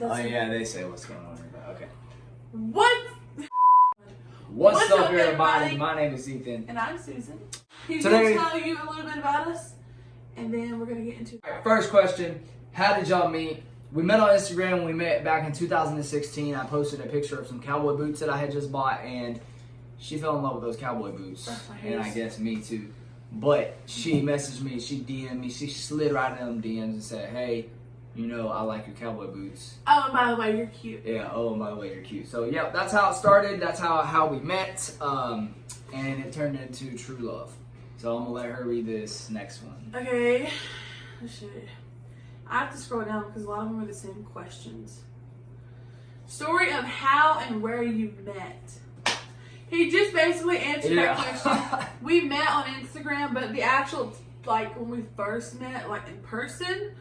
Oh yeah, they say what's going on here. Okay. What? What's up, everybody? My name is Ethan. And I'm Susan. He's going to tell you a little bit about us, and then we're going to get into it. Right, first question, how did y'all meet? We met on Instagram. We met back in 2016. I posted a picture of some cowboy boots that I had just bought, and she fell in love with those cowboy boots. And I guess me too. But she messaged me, she DM'd me, she slid right in them DMs and said, hey, you know, I like your cowboy boots. Oh, and by the way, you're cute. Yeah, oh, and by the way, you're cute. So, yeah, that's how it started. That's how we met. And it turned into true love. So, I'm going to let her read this next one. Okay. I have to scroll down because a lot of them are the same questions. Story of how and where you met. He just basically answered that question. We met on Instagram, but the actual, like, when we first met, like, in person,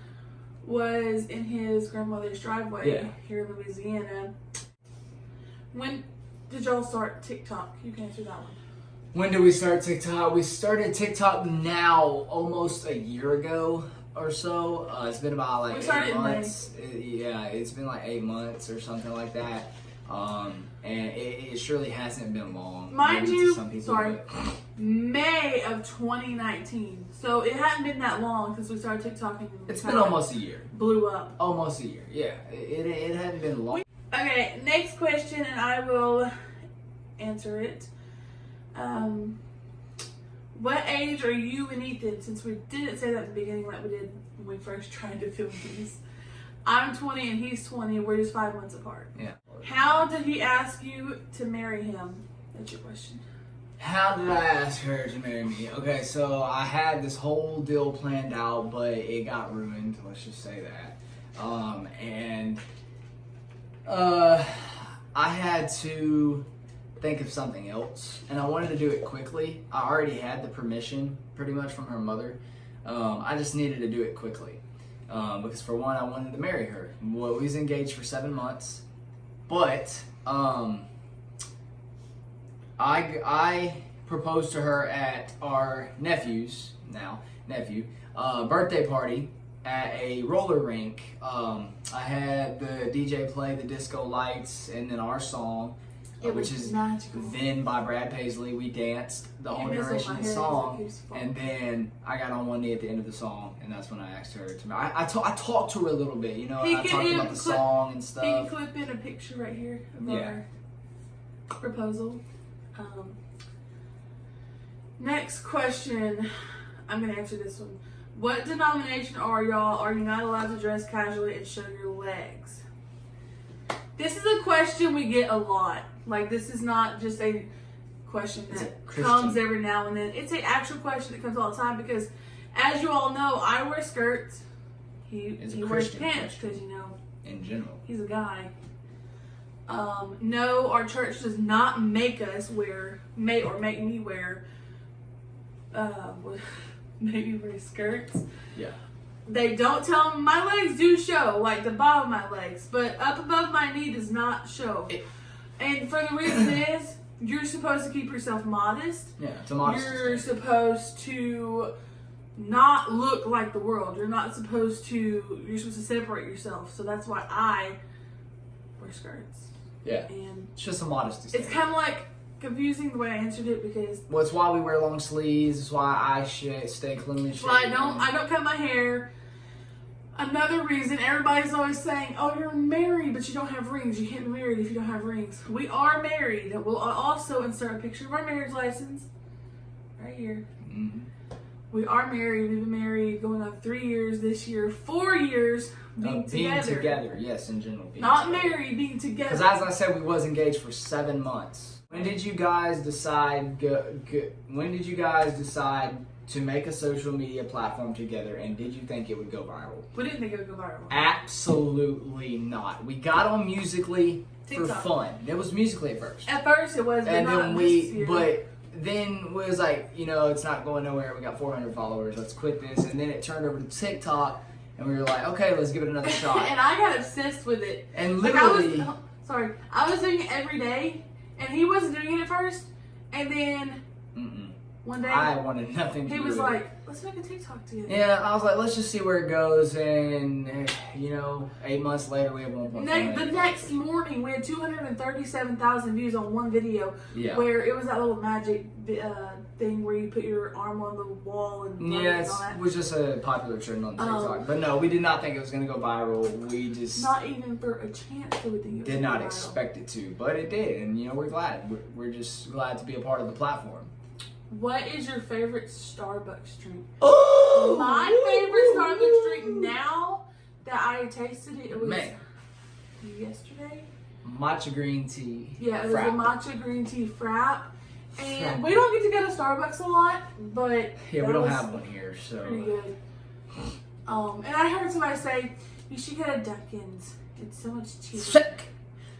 was in his grandmother's driveway here in Louisiana. When did y'all start TikTok? You can answer that one. When did we start TikTok? We started TikTok now almost a year ago or so. It's been about like 8 months. It's been like 8 months or something like that. And it surely hasn't been long. Mind you, May of 2019. So it hadn't been that long since we started TikTok. It's been almost a year. Blew up. Almost a year, yeah. It hadn't been long. Okay, next question, and I will answer it. What age are you and Ethan? Since we didn't say that at the beginning like we did when we first tried to film these. I'm 20 and he's 20. We're just 5 months apart. Yeah. How did he ask you to marry him? That's your question. How did I ask her to marry me? Okay, so I had this whole deal planned out, but it got ruined. Let's just say that. I had to think of something else, and I wanted to do it quickly. I already had the permission, pretty much, from her mother. I just needed to do it quickly. Because for one, I wanted to marry her. Well, we was engaged for 7 months, but I proposed to her at our nephew birthday party at a roller rink. I had the DJ play the disco lights and then our song, which is magical. Then by Brad Paisley. We danced the whole duration of the song, and then I got on one knee at the end of the song, and that's when I asked her to marry. I talked to her a little bit, you know. I talked about the song and stuff. He can clip in a picture right here of our proposal. Next question. I'm gonna answer this one. What denomination are y'all? Are you not allowed to dress casually and show your legs? This is a question we get a lot. Like, this is not just a question that comes every now and then. It's an actual question that comes all the time because, as you all know, I wear skirts. He wears pants because, you know, in general, he's a guy. No, our church does not make us make me wear maybe wear skirts. Yeah. They don't tell me, my legs do show, like the bottom of my legs, but up above my knee does not show. And for the reason is, you're supposed to keep yourself modest. Yeah, it's a modest. You're supposed to not look like the world. You're supposed to separate yourself. So that's why I wear skirts. Yeah. And it's just a modesty statement. It's kind of like confusing the way I answered it because... Well, it's why we wear long sleeves. It's why I stay clean. Well, I don't cut my hair. Another reason, everybody's always saying, oh, you're married, but you don't have rings. You can't be married if you don't have rings. We are married. We'll also insert a picture of our marriage license right here. Mm-hmm. We are married. We've been married going on 3 years this year. 4 years being together. Being together, yes, in general. Not married, being together. Because as I said, we was engaged for 7 months. When did you guys decide? When did you guys decide to make a social media platform together, and did you think it would go viral? We didn't think it would go viral. Absolutely not. We got on Musical.ly for fun. It was Musical.ly at first. At first it was, but then we was like, you know, it's not going nowhere. We got 400 followers. Let's quit this. And then it turned over to TikTok, and we were like, okay, let's give it another shot. And I got obsessed with it. And literally, I was doing it every day, and he wasn't doing it at first, and then. One day, I wanted nothing to he do was with like, it. let's make a TikTok together. Yeah, I was like, let's just see where it goes. And, 8 months later, we have 1.4 The next morning, we had 237,000 views on one video. Yeah. Where it was that little magic thing where you put your arm on the wall and Yeah, and all that. it was just a popular trend on TikTok. But no, we did not think it was going to go viral. We just Not even for a chance did we think it was did not viral. expect it to. But it did. And, we're glad. We're just glad to be a part of the platform. What is your favorite Starbucks drink? Oh! My favorite Starbucks drink now that I tasted it was yesterday. Matcha green tea. Yeah, it was frap. a matcha green tea frap. And we don't get to go to Starbucks a lot, but Yeah, we that don't was have one here, so. pretty good. And I heard somebody say you should get a Dunkin's. It's so much cheaper. Sick.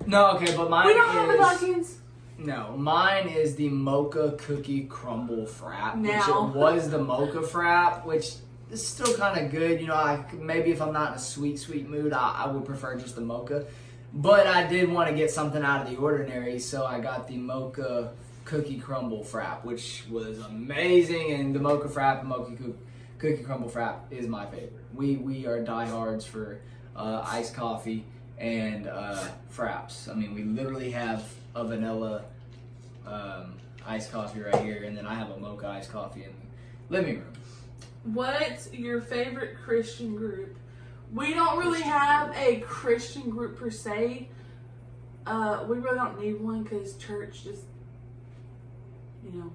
No, okay, but mine We don't have a Dunkin's. No, mine is the mocha cookie crumble frap. Now. Which it was the mocha frap, which is still kind of good. Maybe if I'm not in a sweet mood, I would prefer just the mocha. But I did want to get something out of the ordinary, so I got the mocha cookie crumble frap, which was amazing. And the mocha frap and mocha cookie crumble frap is my favorite. We are diehards for iced coffee and fraps. I mean, we literally have a vanilla iced coffee right here, and then I have a mocha iced coffee in the living room. What's your favorite Christian group? We don't really have a Christian group per se. We really don't need one because church just,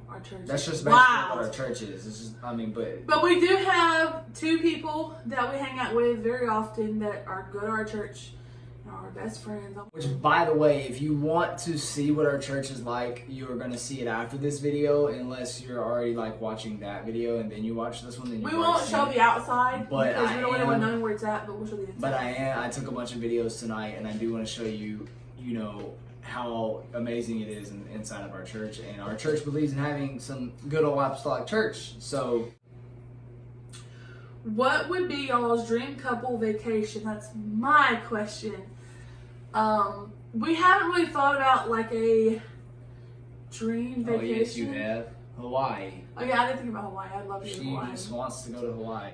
our church. That's just is basically wild. what our church is. It's just, But we do have two people that we hang out with very often that go to our church. Our best friends. Which, by the way, if you want to see what our church is like, you are going to see it after this video, unless you're already watching that video and then you watch this one. Then we won't show the outside but because we don't want anyone knowing where it's at. But we'll show the inside. But I took a bunch of videos tonight, and I do want to show you, how amazing it is inside of our church. And our church believes in having some good old apostolic church. So, what would be y'all's dream couple vacation? That's my question. We haven't really thought about a dream vacation. Oh, yes, you have. Hawaii. Oh yeah, I didn't think about Hawaii. I'd love to go to She Hawaii. just wants to go to Hawaii.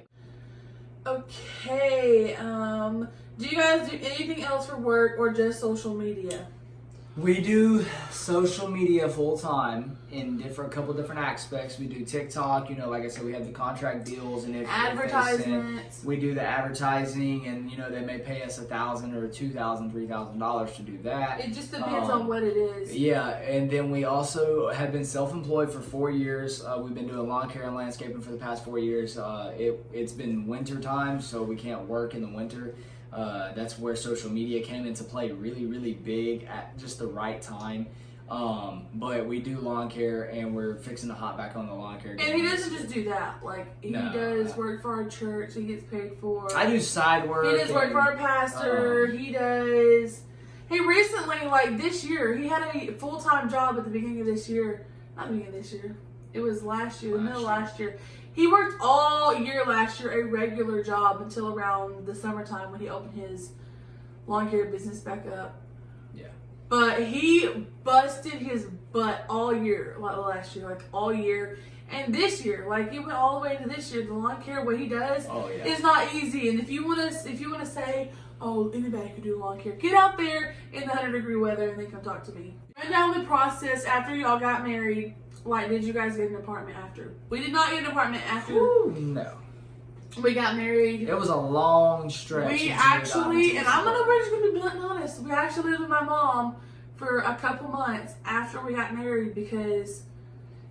Okay. Do you guys do anything else for work or just social media? We do social media full time in couple different aspects. We do TikTok, like I said, we have the contract deals and Advertisements. We do the advertising, and they may pay us $1,000 or $2,000, $3,000 to do that. It just depends on what it is. Yeah, and then we also have been self-employed for 4 years. We've been doing lawn care and landscaping for the past 4 years. It's been winter time, so we can't work in the winter. That's where social media came into play really, really big at just the right time. But we do lawn care, and we're fixing to hop back on the lawn care. And he doesn't just do that. He does work for our church. He gets paid for. I do side work. He does work for our pastor. He does. He recently, this year, he had a full-time job at the beginning of this year. Not the beginning of this year. It was last year, the middle of last year. He worked all year last year, a regular job, until around the summertime when he opened his lawn care business back up. Yeah. But he busted his butt all year, last year, all year. And this year, he went all the way into this year. The lawn care, what he does, is not easy. And if you want to say, oh, anybody can do lawn care, get out there in the 100-degree weather and then come talk to me. Run down the process after y'all got married. Did you guys get an apartment after? We did not get an apartment after. Ooh, no. We got married. It was a long stretch. We actually, and we're just going to be blunt and honest, we actually lived with my mom for a couple months after we got married because,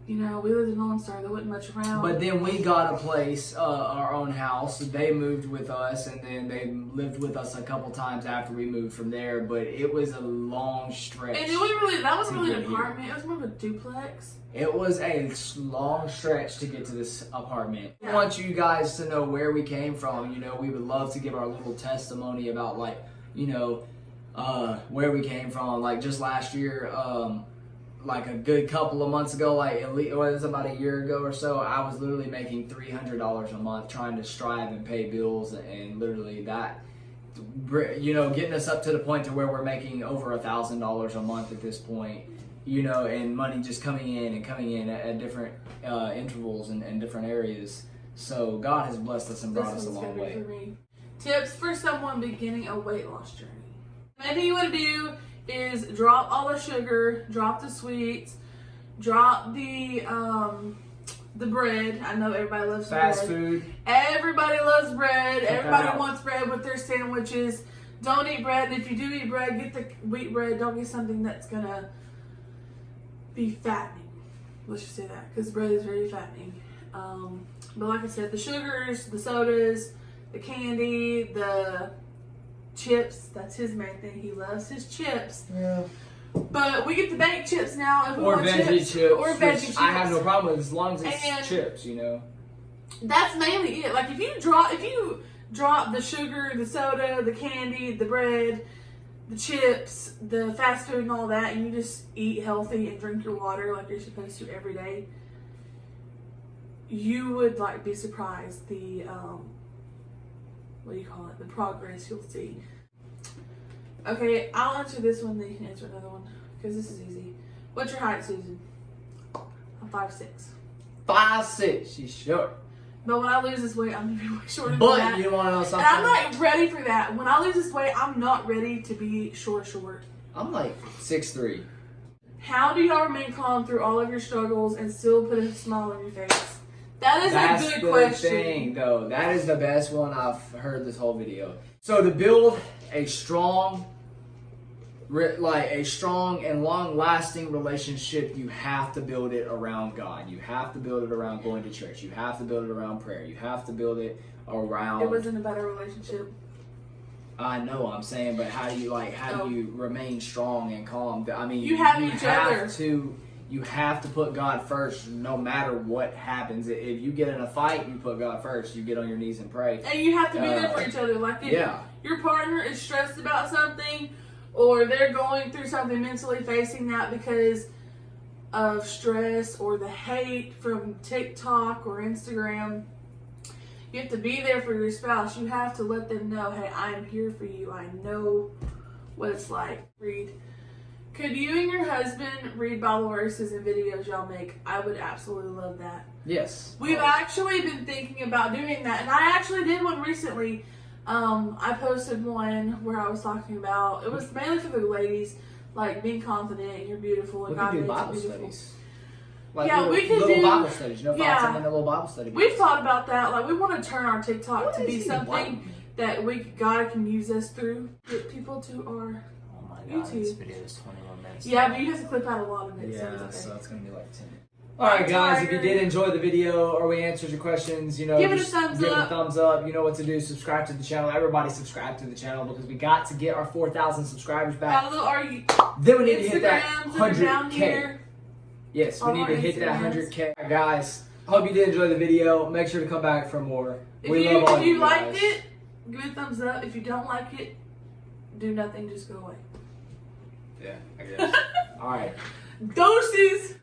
we lived in Lone Star. There wasn't much around. But then we got a place, our own house. They moved with us, and then they lived with us a couple times after we moved from there. But it was a long stretch. And that wasn't really an apartment. It was more of a duplex. It was a long stretch to get to this apartment. Yeah. I want you guys to know where we came from. We would love to give our little testimony about, where we came from. Just last year, a good couple of months ago, it was about a year ago or so, I was literally making $300 a month trying to strive and pay bills, and literally that, getting us up to the point to where we're making over $1,000 a month at this point you know, and money just coming in at different intervals and different areas. So God has blessed us and brought us a long way. For me. Tips for someone beginning a weight loss journey. Main thing you want to do is drop all the sugar, drop the sweets, drop the bread. I know everybody loves fast bread. food. Everybody loves bread. Everybody wants bread with their sandwiches. Don't eat bread. And if you do eat bread, get the wheat bread. Don't get something that's gonna be fattening. Let's just say that, because bread is very fattening. But like I said, the sugars, the sodas, the candy, the chips. That's his main thing. He loves his chips. Yeah. But we get the baked chips now. If we Or want veggie chips. Or veggie chips. I have no problem with, as long as it's chips, you know. That's mainly it. Like if you drop the sugar, the soda, the candy, the bread, the chips, the fast food and all that, and you just eat healthy and drink your water like you're supposed to every day, you would like be surprised the the progress you'll see. Okay, I'll answer this one, then you can answer another one, because this is easy. What's your height, Susan? I'm 5'6". 5'6", she's short. But when I lose this weight, I'm gonna be way shorter than But that. you want to know something? And I'm not ready for that. When I lose this weight, I'm not ready to be short. I'm like 6'3". How do y'all remain calm through all of your struggles and still put a smile on your face? That's a good question. Thing, though. That is the best one I've heard this whole video. So to build a strong and long-lasting relationship, you have to build it around God. You have to build it around going to church. You have to build it around prayer. You have to build it around. It wasn't a better relationship. I know, I'm saying, but how do you remain strong and calm? I mean, you have each other. You have to put God first no matter what happens. If you get in a fight, you put God first. You get on your knees and pray. And you have to be there for each other. Like if your partner is stressed about something, or they're going through something mentally, facing that because of stress or the hate from TikTok or Instagram, you have to be there for your spouse. You have to let them know, hey, I am here for you. I know what it's like. Read. Could you and your husband read Bible verses and videos y'all make? I would absolutely love that. Yes. We've actually been thinking about doing that, and I actually did one recently. I posted one where I was talking about, it was mainly for the ladies, like being confident and you're beautiful and God makes you beautiful. studies. Like yeah, we could do Bible studies. You know, find a little Bible study. We've thought about that. Like we want to turn our TikTok to be something that God can use us through. Get people to our YouTube. This video is 21 minutes. Yeah, but you have to clip out a lot of it. Yeah, so it's going to be like 10 minutes. Alright guys, if you did enjoy the video or we answered your questions, you know, give it a thumbs up. You know what to do. Subscribe to the channel. Everybody subscribe to the channel because we got to get our 4,000 subscribers back. Then we need to hit that 100K. Yes, we need to hit that 100K. Guys, hope you did enjoy the video. Make sure to come back for more. If you liked it, give it a thumbs up. If you don't like it, do nothing. Just go away. Yeah, I guess. Alright. Doses!